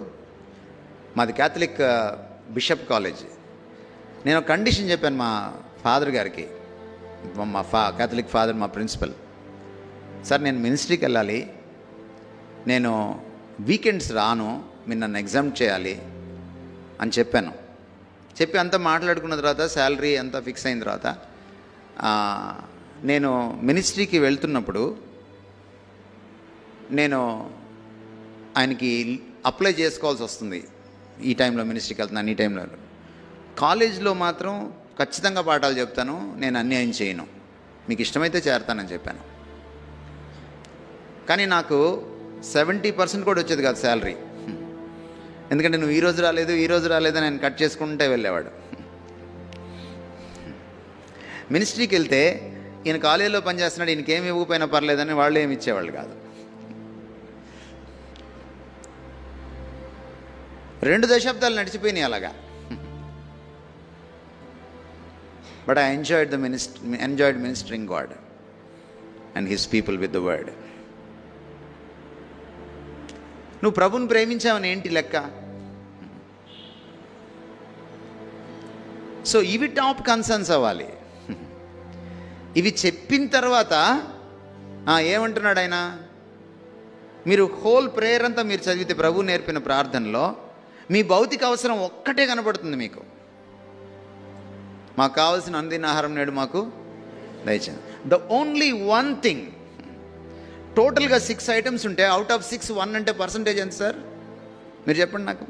మాది క్యాథలిక్ బిషప్ కాలేజ్. నేను ఒక కండిషన్ చెప్పాను మా ఫాదర్ గారికి, మా క్యాథలిక్ ఫాదర్, మా ప్రిన్సిపల్. సార్, నేను మినిస్ట్రీకి వెళ్ళాలి, నేను వీకెండ్స్ రాను, మీరు నన్ను ఎగ్జామ్ చేయాలి అని చెప్పాను. చెప్పి అంతా మాట్లాడుకున్న తర్వాత, శాలరీ అంతా ఫిక్స్ అయిన తర్వాత, నేను మినిస్ట్రీకి వెళ్తున్నప్పుడు నేను ఆయనకి అప్లై చేసుకోవాల్సి వస్తుంది. ఈ టైంలో మినిస్ట్రీకి వెళ్తున్నాను, ఈ టైంలో. కాలేజ్లో మాత్రం ఖచ్చితంగా పాఠాలు చెప్తాను, నేను అన్యాయం చేయను, మీకు ఇష్టమైతే చేరతానని చెప్పాను. కానీ నాకు 70% కూడా వచ్చేది కాదు శాలరీ. ఎందుకంటే నువ్వు ఈరోజు రాలేదని ఆయన కట్ చేసుకుంటే వెళ్ళేవాడు. మినిస్ట్రీకి వెళ్తే ఈయన కాలేజీలో పనిచేస్తున్నాడు, ఈయనకేమి ఇవ్వకపోయినా పర్లేదని వాళ్ళు ఏమి ఇచ్చేవాళ్ళు కాదు. 2 దశాబ్దాలు నడిచిపోయినాయి అలాగా. But I enjoyed ministering God and his people with the word. నువ్వు ప్రభుని ప్రేమించావని ఏంటి లెక్క? సో ఇవి టాప్ కన్సర్న్స్ అవ్వాలి. ఇవి చెప్పిన తర్వాత ఏమంటున్నాడు ఆయన? మీరు హోల్ ప్రేయర్ అంతా మీరు చదివితే, ప్రభు నేర్పిన ప్రార్థనలో మీ భౌతిక అవసరం ఒక్కటే కనపడుతుంది మీకు. మాకు కావాల్సిన అందిన ఆహారం నేడు మాకు దయచేయండి. The only one thing. టోటల్గా 6 ఐటమ్స్ ఉంటే అవుట్ ఆఫ్ 6 1 అంటే పర్సంటేజ్ ఎంత సార్? మీరు చెప్పండి నాకు.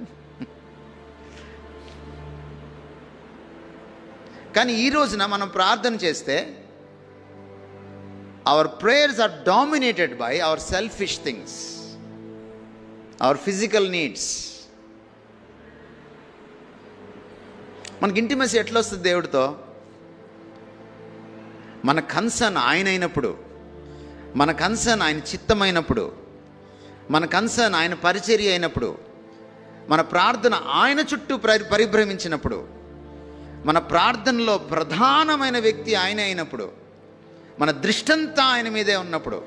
కానీ ఈ రోజున మనం ప్రార్థన చేస్తే our prayers are dominated by our selfish things, our physical needs. మనకి ఇంటిమసీ ఎట్లా వస్తుంది దేవుడితో? మన కన్సర్న్ ఆయన అయినప్పుడు, మన కన్సర్న్ ఆయన చిత్తమైనప్పుడు, మన కన్సర్న్ ఆయన పరిచర్య అయినప్పుడు, మన ప్రార్థన ఆయన చుట్టూ పరిభ్రమించినప్పుడు, మన ప్రార్థనలో ప్రధానమైన వ్యక్తి ఆయన అయినప్పుడు, మన దృష్టంతా ఆయన మీదే ఉన్నప్పుడు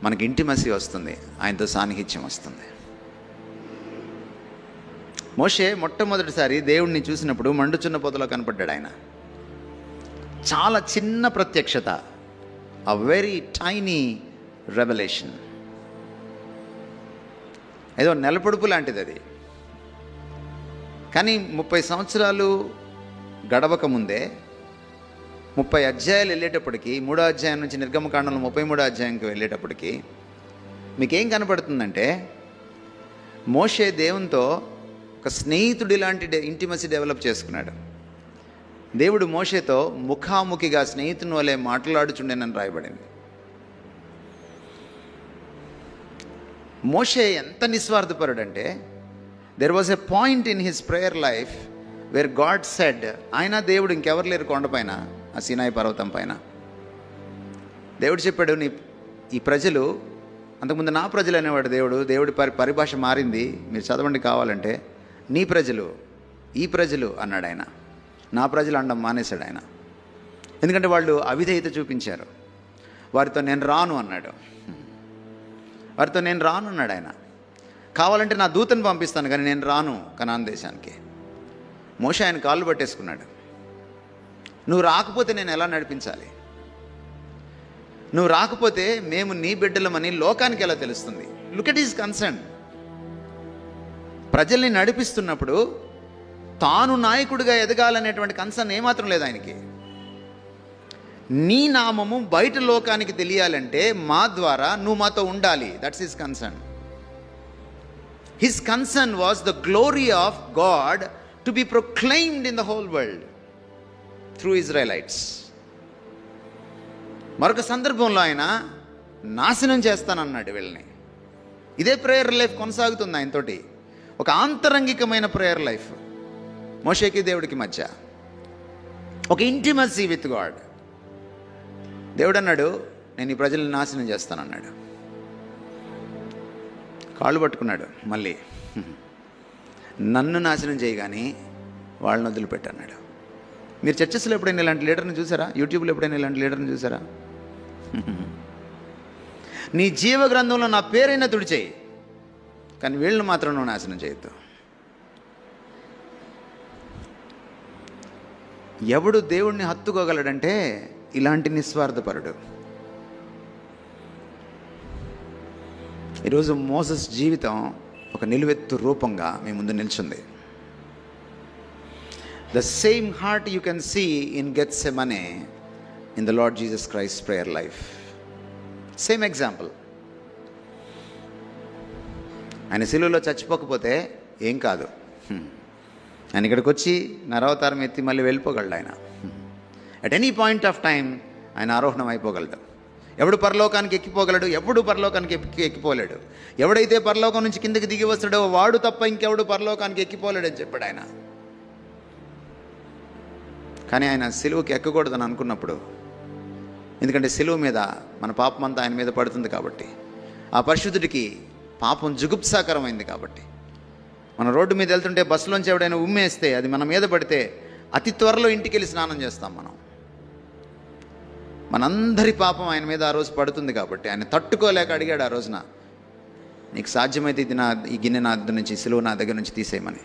మనకి ఇంటిమసీ వస్తుంది, ఆయనతో సాన్నిహిత్యం వస్తుంది. మోషే మొట్టమొదటిసారి దేవుణ్ణి చూసినప్పుడు మండుచున్న పొదలో కనపడ్డాడు. ఆయన చాలా చిన్న ప్రత్యక్షత, a very tiny revelation. ఏదో నెలపొడుపు లాంటిది అది. కానీ 30 సంవత్సరాలు గడవక ముందే 30 అధ్యాయాలు వెళ్ళేటప్పటికి, 3వ అధ్యాయం నుంచి నిర్గమకాండంలో 33వ అధ్యాయంకి వెళ్ళేటప్పటికి మీకేం కనపడుతుందంటే, మోషే దేవునితో ఒక స్నేహితుడి లాంటి ఇంటిమసీ డెవలప్ చేసుకున్నాడు. దేవుడు మోషేతో ముఖాముఖిగా స్నేహితుని వలె మాట్లాడుచుండేనని రాయబడింది. మోషే ఎంత నిస్వార్థపరుడంటే, there was a point in his prayer life where God said, ఆయన దేవుడు ఇంకెవరు లేరు కొండపైన, ఆ సీనాయి పర్వతం పైన. దేవుడు చెప్పాడు, ఈ ప్రజలు, అంతకుముందు నా ప్రజలు అనేవాడు దేవుడి పరిభాష మారింది, మీరు చదవండి కావాలంటే, నీ ప్రజలు, ఈ ప్రజలు అన్నాడు ఆయన. నా ప్రజలు అనడం మానేశాడు ఆయన. ఎందుకంటే వాళ్ళు అవిధేయత చూపించారు. వారితో నేను రాను అన్నాడు. వారితో నేను రాను అన్నాడు ఆయన. కావాలంటే నా దూతను పంపిస్తాను కానీ నేను రాను కనాన్ దేశానికి. మోషే ఆయన కాళ్ళు పట్టేసుకున్నాడు. నువ్వు రాకపోతే నేను ఎలా నడిపించాలి? నువ్వు రాకపోతే మేము నీ బిడ్డలమని లోకానికి ఎలా తెలుస్తుంది? Look at is concern. ప్రజల్ని నడిపిస్తున్నప్పుడు తాను నాయకుడిగా ఎదగాలనేటువంటి కన్సర్న్ ఏమాత్రం లేదు ఆయనకి. నీ నామము బయట లోకానికి తెలియాలంటే మా ద్వారా నువ్వు మాతో ఉండాలి. That's his concern. His concern was the glory of God to be proclaimed in the whole world through Israelites. మరొక సందర్భంలో ఆయన నాశనం చేస్తానన్నాడు వీళ్ళని. ఇదే ప్రేయర్ లైఫ్ కొనసాగుతుంది ఆయనతోటి. ఒక ఆంతరంగికమైన ప్రేయర్ లైఫ్ మోషేకి దేవుడికి మధ్య, ఒక ఇంటిమసీ విత్ గాడ్. దేవుడు అన్నాడు, నేను ఈ ప్రజలను నాశనం చేస్తానన్నాడు. కాళ్ళు పట్టుకున్నాడు మళ్ళీ, నన్ను నాశనం చేయగాని వాళ్ళని వదిలిపెట్టన్నాడు. మీరు చర్చస్లో ఎప్పుడైనా ఇలాంటి లీడర్ని చూసారా? యూట్యూబ్లో ఎప్పుడైనా ఇలాంటి లీడర్ని చూసారా? నీ జీవ గ్రంథంలో నా పేరైనా తుడిచేయి, కానీ వీళ్ళని మాత్రం నువ్వు నాశనం చేయొద్దు. ఎవడు దేవుణ్ణి హత్తుకోగలడంటే ఇలాంటి నిస్వార్థపరుడు. ఈరోజు మోసెస్ జీవితం ఒక నిలువెత్తు రూపంగా మీ ముందు నిల్చుంది. The same heart you can see in Gethsemane in the Lord Jesus Christ's prayer life. Same example. ఆయన శిలువలో చచ్చిపోకపోతే ఏం కాదు. ఆయన ఇక్కడికి వచ్చి నరవతారం ఎత్తి మళ్ళీ వెళ్ళిపోగలడు ఆయన. At any point of time ఆయన ఆరోహణం అయిపోగలడు. ఎవడు పరలోకానికి ఎక్కిపోగలడు? ఎవడు పరలోకానికి ఎక్కిపోలేడు. ఎవడైతే పరలోకం నుంచి కిందకి దిగి వస్తాడో వాడు తప్ప ఇంకెవడు పరలోకానికి ఎక్కిపోలేడని చెప్పాడు ఆయన. కానీ ఆయన సిలువకి ఎక్కకూడదని అనుకున్నప్పుడు, ఎందుకంటే సిలువ మీద మన పాపం అంతా ఆయన మీద పడుతుంది కాబట్టి, ఆ పరిశుద్ధుడికి పాపం జుగుప్సాకరమైంది కాబట్టి, మన రోడ్డు మీద వెళ్తుంటే బస్సులోంచి ఎవడైనా ఉమ్మేస్తే అది మన మీద పడితే అతి త్వరలో ఇంటికి వెళ్ళి స్నానం చేస్తాం మనం. మనందరి పాపం ఆయన మీద ఆ రోజు పడుతుంది కాబట్టి ఆయన తట్టుకోలేక అడిగాడు ఆ రోజున, నీకు సాధ్యమైతే ఈ గిన్నె నా దగ్గర నుంచి, సిలువ నా దగ్గర నుంచి తీసేయమని.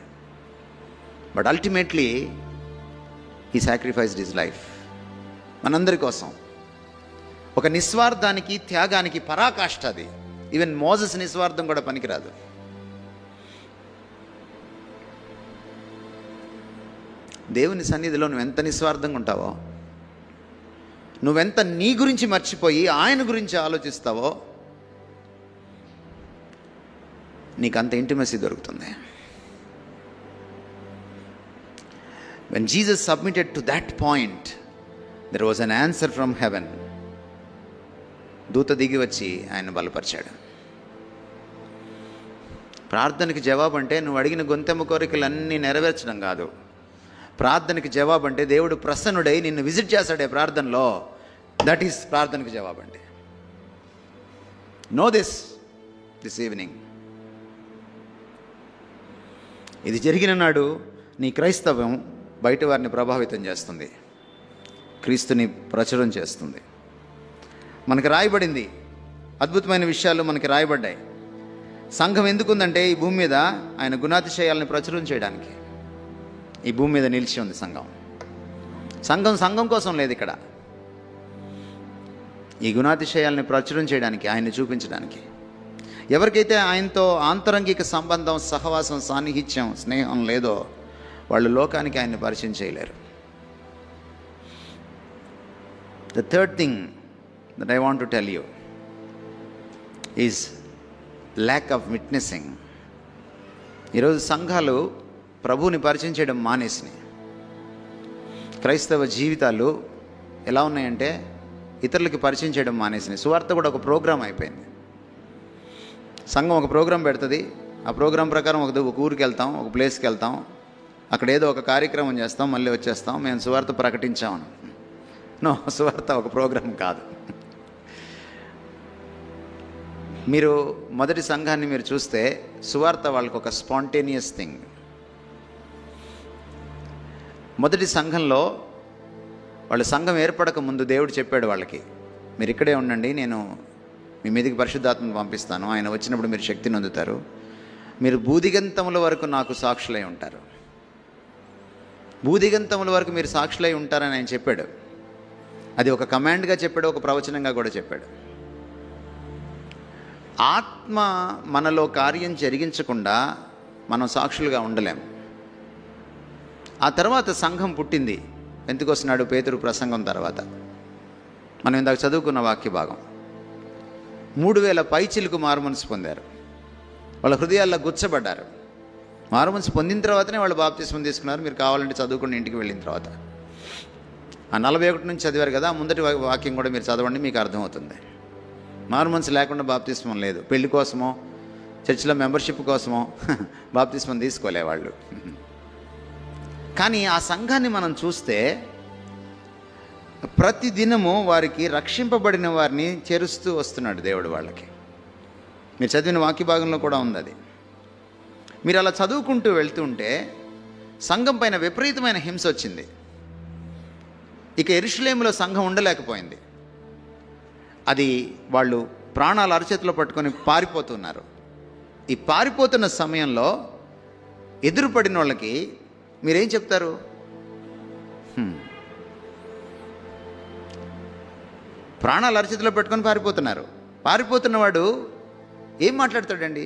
But ultimately he sacrificed his life మనందరి కోసం. ఒక నిస్వార్థానికి, త్యాగానికి పరాకాష్ఠ అది. ఈవెన్ మోసెస్ నిస్వార్థం కూడా పనికిరాదు. దేవుని సన్నిధిలో నువ్వెంత నిస్వార్థంగా ఉంటావో, నువ్వెంత నీ గురించి మర్చిపోయి ఆయన గురించి ఆలోచిస్తావో, నీకు అంత ఇంటిమసీ దొరుకుతుంది. When Jesus submitted to that point, there was an answer from heaven. దూత దిగి వచ్చి ఆయన బలపరిచాడు. ప్రార్థనకి జవాబు అంటే నువ్వు అడిగిన గొంతెమ్మ కోరికలన్నీ నెరవేర్చడం కాదు. ప్రార్థనకి జవాబు అంటే దేవుడు ప్రసన్నుడై నిన్ను విజిట్ చేస్తాడే ప్రార్థనలో. దట్ ఈస్ ప్రార్థనకి జవాబు అంటే. No this evening. ఇది జరిగిన నాడు నీ క్రైస్తవం బయట వారిని ప్రభావితం చేస్తుంది, క్రీస్తుని ప్రచురం చేస్తుంది. మనకి రాయబడింది, అద్భుతమైన విషయాలు మనకి రాయబడ్డాయి. సంఘం ఎందుకుందంటే ఈ భూమి మీద ఆయన గుణాతిశయాలను ప్రచురం చేయడానికి ఈ భూమి మీద నిలిచి ఉంది సంఘం. సంఘం కోసం లేదు ఇక్కడ. ఈ గుణాతిశయాలని ప్రచురం చేయడానికి, ఆయన్ని చూపించడానికి. ఎవరికైతే ఆయనతో ఆంతరంగిక సంబంధం, సహవాసం, సాన్నిహిత్యం, స్నేహం లేదో వాళ్ళు లోకానికి ఆయన్ని పరిచయం చేయలేరు. The third thing that I want to tell you is lack of witnessing. ఈరోజు సంఘాలు ప్రభువుని పరిచయం చేయడం మానేసినాయి. క్రైస్తవ జీవితాలు ఎలా ఉన్నాయంటే ఇతరులకి పరిచయం చేయడం మానేసినాయి. సువార్త కూడా ఒక ప్రోగ్రాం అయిపోయింది. సంఘం ఒక ప్రోగ్రాం పెడుతుంది, ఆ ప్రోగ్రాం ప్రకారం ఒక ఊరికి వెళ్తాం, ఒక ప్లేస్కి వెళ్తాం, అక్కడ ఏదో ఒక కార్యక్రమం చేస్తాం, మళ్ళీ వచ్చేస్తాం, మేము సువార్త ప్రకటించామని. నో, సువార్త ఒక ప్రోగ్రాం కాదు. మీరు మొదటి సంఘాన్ని మీరు చూస్తే సువార్త వాళ్ళకు ఒక స్పాంటేనియస్ థింగ్. మొదటి సంఘంలో వాళ్ళు సంఘం ఏర్పడక ముందు దేవుడు చెప్పాడు వాళ్ళకి, మీరు ఇక్కడే ఉండండి, నేను మీ మీదకి పరిశుద్ధాత్మను పంపిస్తాను, ఆయన వచ్చినప్పుడు మీరు శక్తిని పొందుతారు, మీరు భూదిగంతముల వరకు నాకు సాక్షులై ఉంటారు. భూదిగంతముల వరకు మీరు సాక్షులై ఉంటారని ఆయన చెప్పాడు. అది ఒక కమాండ్గా చెప్పాడు, ఒక ప్రవచనంగా కూడా చెప్పాడు. ఆత్మ మనలో కార్యం జరిగించకుండా మనం సాక్షులుగా ఉండలేం. ఆ తర్వాత సంఘం పుట్టింది. పెంతెకొస్తు పేతురు ప్రసంగం తర్వాత మనం ఇందాక చదువుకున్న వాక్య భాగం. 3000 పైచిలకు మారుమనసు పొందారు. వాళ్ళ హృదయాల్లో గుచ్చబడ్డారు. మారుమనసు పొందిన తర్వాతనే వాళ్ళు బాప్తిస్మం తీసుకున్నారు. మీరు కావాలంటే చదువుకుని ఇంటికి వెళ్ళిన తర్వాత ఆ 41 నుంచి చదివారు కదా, ముందటి వాక్యం కూడా మీరు చదవండి, మీకు అర్థమవుతుంది. మారుమనసు లేకుండా బాప్తిస్మం లేదు. పెళ్లి కోసమో చర్చిలో మెంబర్షిప్ కోసమో బాప్తిస్మం తీసుకోలే వాళ్ళు. కానీ ఆ సంఘాన్ని మనం చూస్తే ప్రతి దినము వారికి రక్షింపబడిన వారిని చేరుస్తూ వస్తున్నాడు దేవుడు వాళ్ళకి. మీరు చదివిన వాక్య భాగంలో కూడా ఉంది అది. మీరు అలా చదువుకుంటూ వెళ్తూ ఉంటే సంఘం పైన విపరీతమైన హింస వచ్చింది. ఇక యెరూషలేములో సంఘం ఉండలేకపోయింది. అది వాళ్ళు ప్రాణాలు అరచేతిలో పట్టుకొని పారిపోతున్నారు. ఈ పారిపోతున్న సమయంలో ఎదురుపడిన వాళ్ళకి మీరేం చెప్తారు? ప్రాణాలు అరచేతిలో పెట్టుకొని పారిపోతున్నారు. పారిపోతున్నవాడు ఏం మాట్లాడతాడండి?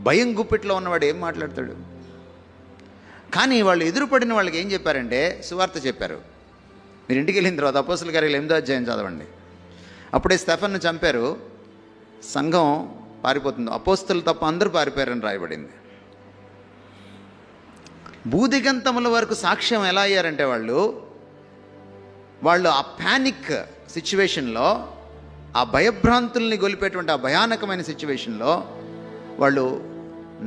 భయం గుప్పిట్లో ఉన్నవాడు ఏం మాట్లాడతాడు? కానీ వాళ్ళు ఎదురుపడిన వాళ్ళకి ఏం చెప్పారంటే సువార్త చెప్పారు. మీరు ఇంటికి వెళ్ళిన తర్వాత అపోస్తలుల కార్యాలు 8వ అధ్యాయం చదవండి. అప్పుడే స్టెఫన్ను చంపారు, సంఘం పారిపోతుంది. అపోస్తలు తప్ప అందరూ పారిపోయారని రాయబడింది. భూదిగంతముల వరకు సాక్ష్యం ఎలా అయ్యారంటే వాళ్ళు ఆ ప్యానిక్ సిచ్యువేషన్లో, ఆ భయభ్రాంతుల్ని గొలిపేటువంటి ఆ భయానకమైన సిచ్యువేషన్లో వాళ్ళు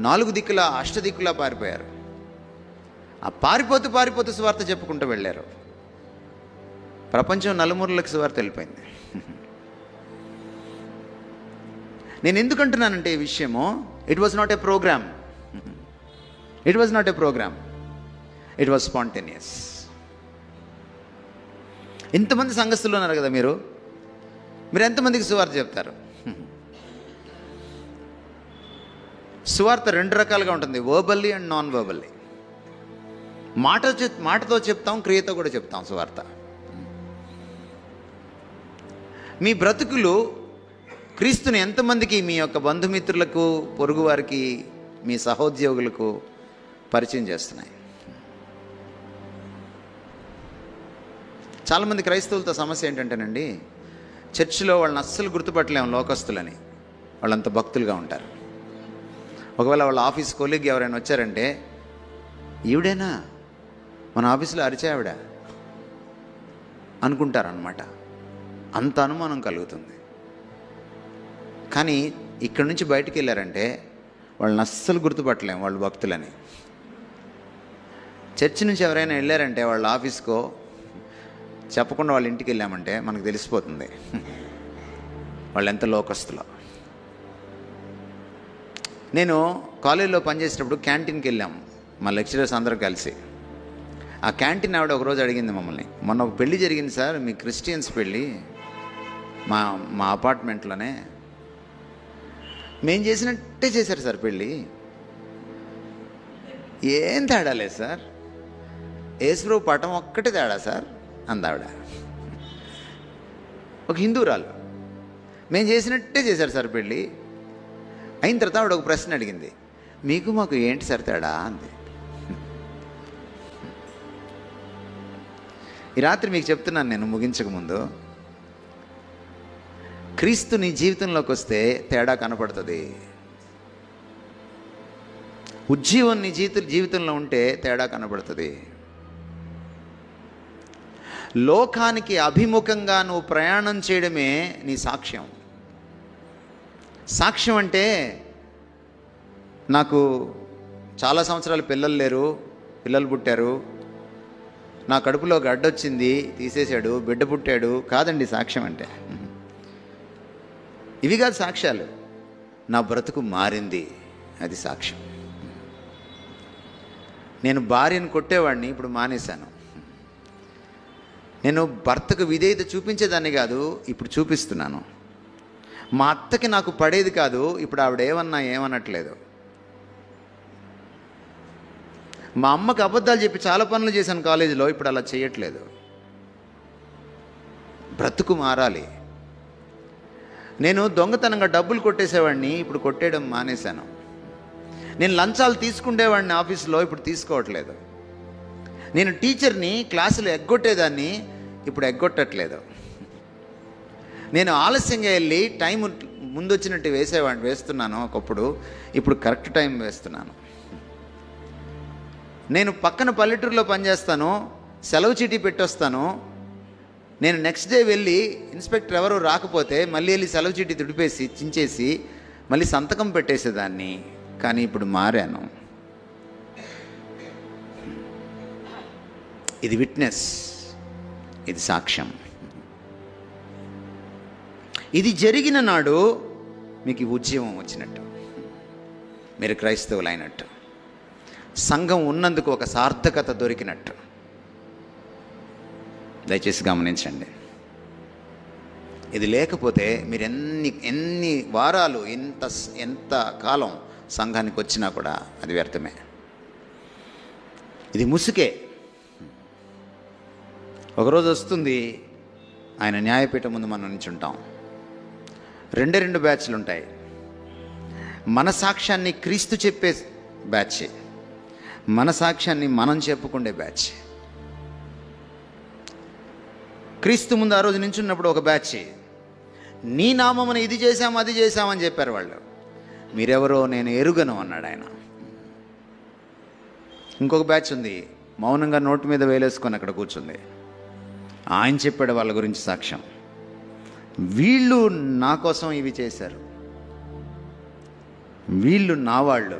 4 దిక్కుల అష్టదిక్కులా పారిపోయారు. ఆ పారిపోతూ సువార్త చెప్పుకుంటూ వెళ్ళారు. ప్రపంచం నలుమూలలకు సువార్త వెళ్ళిపోయింది. నేను ఎందుకంటున్నానంటే ఈ విషయము, it was not a programme, it was not a programme, it was spontaneous. ఇంతమంది సంఘస్థులు ఉన్నారు కదా, మీరు ఎంతమందికి సువార్త చెప్తారు? సువార్త 2 రకాలుగా ఉంటుంది, వర్బల్లీ అండ్ నాన్ వర్బల్లీ. మాటతో చెప్తాం, క్రియతో కూడా చెప్తాం సువార్త. మీ బ్రతుకులు క్రీస్తుని ఎంతమందికి, మీ యొక్క బంధుమిత్రులకు, పొరుగు వారికి, మీ సహోద్యోగులకు పరిచయం చేస్తున్నాయి? చాలామంది క్రైస్తవులతో సమస్య ఏంటంటేనండి, చర్చిలో వాళ్ళని అస్సలు గుర్తుపట్టలేము లోకస్తులని, వాళ్ళంత భక్తులుగా ఉంటారు. ఒకవేళ వాళ్ళ ఆఫీస్ కొలీగ్ ఎవరైనా వచ్చారంటే, ఈవిడేనా మన ఆఫీసులో అరిచే ఆవిడ అనుకుంటారనమాట. అంత అనుమానం కలుగుతుంది. కానీ ఇక్కడి నుంచి బయటికి వెళ్ళారంటే వాళ్ళని అస్సలు గుర్తుపట్టలేము వాళ్ళు భక్తులని. చర్చి నుంచి ఎవరైనా వెళ్ళారంటే వాళ్ళ ఆఫీస్కో చెప్పకుండా వాళ్ళ ఇంటికి వెళ్ళామంటే మనకు తెలిసిపోతుంది వాళ్ళు ఎంత లోకస్తులో. నేను కాలేజీలో పనిచేసేటప్పుడు క్యాంటీన్కి వెళ్ళాము, మా లెక్చరర్స్ అందరూ కలిసి. ఆ క్యాంటీన్ ఆవిడ ఒకరోజు అడిగింది మమ్మల్ని, మొన్న ఒక పెళ్ళి జరిగింది సార్, మీ క్రిస్టియన్స్ పెళ్ళి మా అపార్ట్మెంట్లోనే, మేము చేసినట్టే చేశారు సార్ పెళ్ళి, ఏం తేడా లేదు సార్, యేసుప్రభు పటం ఒక్కటే తేడా సార్ అందావిడ. ఒక హిందూరాలు, మేము చేసినట్టే చేశారు సార్ పెళ్ళి. అయిన తర్వాత ఆవిడ ఒక ప్రశ్న అడిగింది, మీకు మాకు ఏంటి సార్ తేడా అంది. ఈ రాత్రి మీకు చెప్తున్నాను నేను ముగించకముందు, క్రీస్తు నీ జీవితంలోకి వస్తే తేడా కనపడుతుంది. ఉజ్జీవం నీ జీవితంలో ఉంటే తేడా కనపడుతుంది. లోకానికి అభిముఖంగా నువ్వు ప్రయాణం చేయడమే నీ సాక్ష్యం. సాక్ష్యం అంటే నాకు చాలా సంవత్సరాలు పిల్లలు లేరు, పిల్లలు పుట్టారు, నా కడుపులో గడ్డొచ్చింది తీసేశాడు, బిడ్డ పుట్టాడు కాదండి సాక్ష్యం అంటే. ఇవి కాదు సాక్ష్యాలు. నా బ్రతుకు మారింది, అది సాక్ష్యం. నేను భార్యను కొట్టేవాడిని, ఇప్పుడు మానేశాను. నేను భర్తకు విధేయత చూపించేదాన్ని కాదు, ఇప్పుడు చూపిస్తున్నాను. మా అత్తకి నాకు పడేది కాదు, ఇప్పుడు ఆవిడ ఏమనట్లేదు. మా అమ్మకి అబద్ధాలు చెప్పి చాలా పనులు చేశాను కాలేజీలో, ఇప్పుడు అలా చేయట్లేదు. బ్రతుకు మారాలి. నేను దొంగతనంగా డబ్బులు కొట్టేసేవాడిని, ఇప్పుడు కొట్టేయడం మానేశాను. నేను లంచాలు తీసుకునేవాడిని ఆఫీసులో, ఇప్పుడు తీసుకోవట్లేదు. నేను టీచర్ని క్లాసులు ఎగ్గొట్టేదాన్ని, ఇప్పుడు ఎగ్గొట్టట్లేదు. నేను ఆలస్యంగా వెళ్ళి టైం ముందు వచ్చినట్టు వేస్తున్నాను ఒకప్పుడు, ఇప్పుడు కరెక్ట్ టైం వేస్తున్నాను. నేను పక్కన పల్లెటూరులో పనిచేస్తాను, సెలవు చీటీ పెట్టొస్తాను. నేను నెక్స్ట్ డే వెళ్ళి ఇన్స్పెక్టర్ ఎవరు రాకపోతే మళ్ళీ వెళ్ళి సెలవు చీటీ తుడిపేసి చించేసి మళ్ళీ సంతకం పెట్టేసేదాన్ని. కానీ ఇప్పుడు మారాను. ఇది విట్నెస్, ఇది సాక్ష్యం. ఇది జరిగిన నాడు మీకు ఉద్యమం వచ్చినట్టు, మీరు క్రైస్తవులైనట్టు, సంఘం ఉన్నందుకు ఒక సార్థకత దొరికినట్టు. దయచేసి గమనించండి. ఇది లేకపోతే మీరు ఎన్ని వారాలు ఎంత కాలం సంఘానికి వచ్చినా కూడా అది వ్యర్థమే. ఇది ముసుకే. ఒకరోజు వస్తుంది, ఆయన న్యాయపీఠం ముందు మనం నించుంటాం. రెండు బ్యాచ్లు ఉంటాయి. మన సాక్ష్యాన్ని క్రీస్తు చెప్పే బ్యాచ్, మన సాక్ష్యాన్ని మనం చెప్పుకునే బ్యాచ్. క్రీస్తు ముందు ఆ రోజు నించున్నప్పుడు ఒక బ్యాచ్, నీ నామమున ఇది చేశాం అది చేశామని చెప్పారు వాళ్ళు. మీరెవరో నేను ఎరుగను అన్నాడు ఆయన. ఇంకొక బ్యాచ్ ఉంది, మౌనంగా నోటి మీద వేలేసుకొని అక్కడ కూర్చుంది. ఆయన చెప్పాడు వాళ్ళ గురించి సాక్ష్యం. వీళ్ళు నా కోసం ఇవి చేశారు, వీళ్ళు నా వాళ్ళు.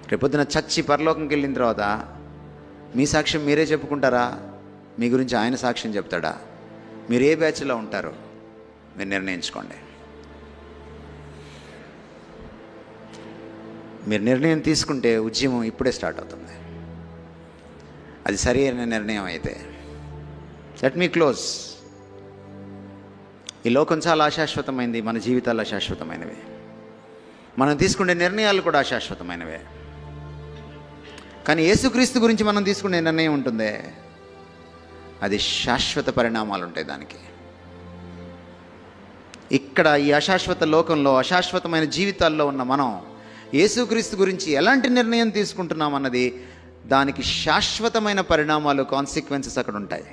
రేపొద్దున చచ్చి పరలోకంకి వెళ్ళిన తర్వాత మీ సాక్ష్యం మీరే చెప్పుకుంటారా? మీ గురించి ఆయన సాక్ష్యం చెప్తాడా? మీరు ఏ బ్యాచ్లో ఉంటారో మీరు నిర్ణయించుకోండి. మీరు నిర్ణయం తీసుకుంటే ఉద్యమం ఇప్పుడే స్టార్ట్ అవుతుంది. అది సరి అయిన నిర్ణయం అయితే. Let me close. ఈ లోకం చాలా అశాశ్వతమైంది, మన జీవితాలు అశాశ్వతమైనవి, మనం తీసుకునే నిర్ణయాలు కూడా అశాశ్వతమైనవే. కానీ యేసుక్రీస్తు గురించి మనం తీసుకునే నిర్ణయం ఉంటుందే, అది శాశ్వత పరిణామాలు ఉంటాయి దానికి. ఇక్కడ ఈ అశాశ్వత లోకంలో అశాశ్వతమైన జీవితాల్లో ఉన్న మనం యేసుక్రీస్తు గురించి ఎలాంటి నిర్ణయం తీసుకుంటున్నాం అన్నది, దానికి శాశ్వతమైన పరిణామాలు, కాన్సిక్వెన్సెస్ అక్కడ ఉంటాయి.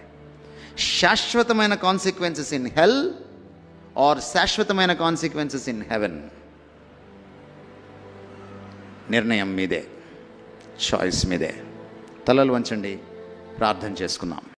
శాశ్వతమైన కాన్సిక్వెన్సెస్ ఇన్ హెల్ ఆర్ శాశ్వతమైన కాన్సిక్వెన్సెస్ ఇన్ హెవెన్. నిర్ణయం మీదే, చాయిస్ మీదే. తలలు వంచండి, ప్రార్థన చేసుకుందాం.